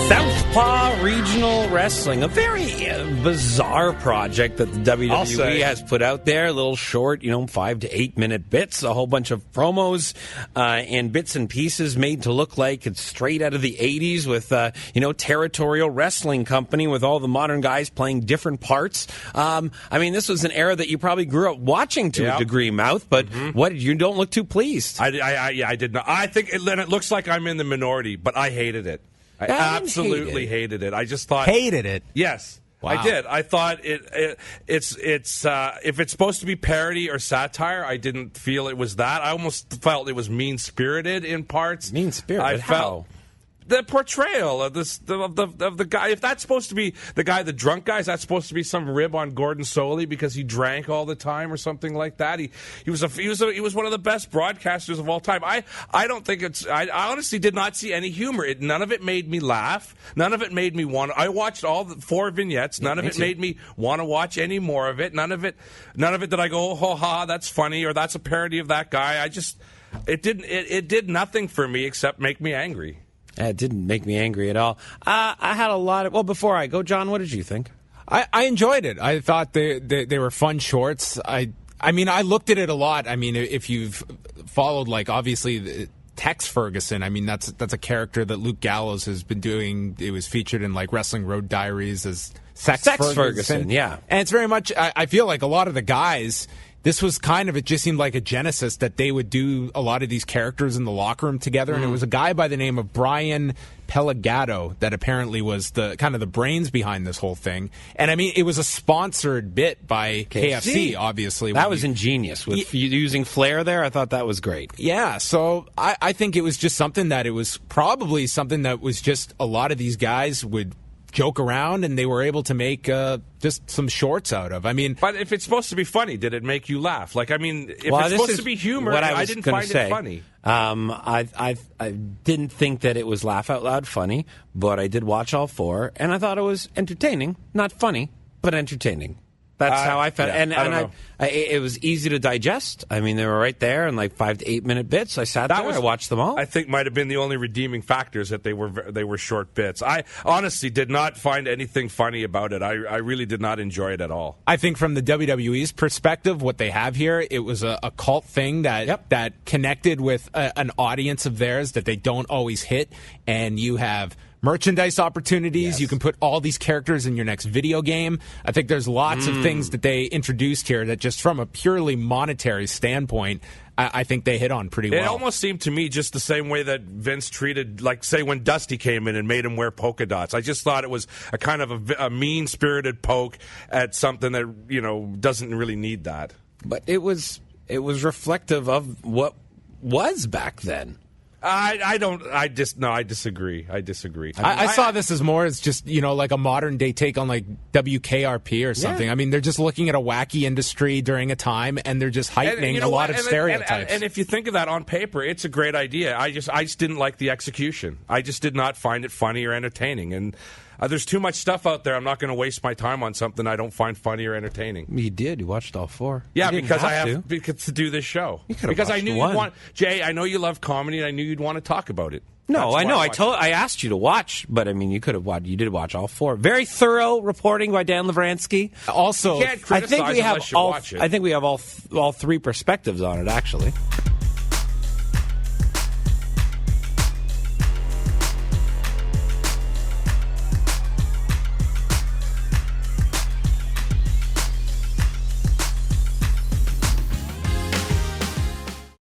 Southpaw Regional Wrestling, a very bizarre project that the WWE has put out there. A little short, 5 to 8 minute bits, a whole bunch of promos and bits and pieces made to look like it's straight out of the 80s with, territorial wrestling company with all the modern guys playing different parts. This was an era that you probably grew up watching to a degree, Mouth, but you don't look too pleased. I did not. I think it looks like I'm in the minority, but I hated it. I absolutely hated it. I just thought... Hated it? Yes. Wow. I did. I thought it's if it's supposed to be parody or satire, I didn't feel it was that. I almost felt it was mean-spirited in parts. Mean-spirited? How? The portrayal of the guy. If that's supposed to be the guy, the drunk guy, is that supposed to be some rib on Gordon Soley because he drank all the time or something like that? He was one of the best broadcasters of all time. I don't think it's. I honestly did not see any humor. None of it made me laugh. None of it made me want. I watched all the 4 vignettes. None of it made me want to watch any more of it. None of it did I go, oh ha, that's funny, or that's a parody of that guy. It did nothing for me except make me angry. It didn't make me angry at all. I had a lot of... Well, before I go, John, what did you think? I enjoyed it. I thought they were fun shorts. I looked at it a lot. If you've followed, obviously... Tex Ferguson, that's a character that Luke Gallows has been doing. It was featured in, Wrestling Road Diaries as Sex Ferguson. Yeah. And it's very much... I feel like a lot of the guys... This was it just seemed like a genesis that they would do a lot of these characters in the locker room together. And it was a guy by the name of Brian Pelagato that apparently was the kind of the brains behind this whole thing. And it was a sponsored bit by KFC, obviously. That was ingenious. With using flair there, I thought that was great. Yeah, so I think it was just something that it was probably something that was just a lot of these guys would joke around, and they were able to make just some shorts out of. But if it's supposed to be funny, did it make you laugh? If it's supposed to be humor, I didn't find it funny. I didn't think that it was laugh out loud funny, but I did watch all 4, and I thought it was entertaining, not funny, but entertaining. That's how I felt, and it was easy to digest. They were right there in 5 to 8 minute bits. I sat there, I watched them all. I think might have been the only redeeming factors that they were short bits. I honestly did not find anything funny about it. I really did not enjoy it at all. I think from the WWE's perspective, what they have here, it was a cult thing that connected with an audience of theirs that they don't always hit, and you have merchandise opportunities. Yes. You can put all these characters in your next video game. I think there's lots of things that they introduced here that just from a purely monetary standpoint, I think they hit on pretty well. It almost seemed to me just the same way that Vince treated, say, when Dusty came in and made him wear polka dots. I just thought it was a kind of a mean-spirited poke at something that, doesn't really need that. But it was reflective of what was back then. I disagree. I saw this as more as just, like a modern day take on WKRP or something. Yeah. They're just looking at a wacky industry during a time, and they're just heightening a lot of stereotypes. And if you think of that on paper, it's a great idea. I just didn't like the execution. I just did not find it funny or entertaining. And there's too much stuff out there. I'm not going to waste my time on something I don't find funny or entertaining. You did. You watched all 4. Yeah, because I have to do this show. Because I knew you'd want... Jay, I know you love comedy, and I knew you'd want to talk about it. No, I know. I asked you to watch, but you could have watched. You did watch all 4. Very thorough reporting by Dan Lavransky. Also, you can't criticize unless you watch it. I think we have all 3 perspectives on it, actually.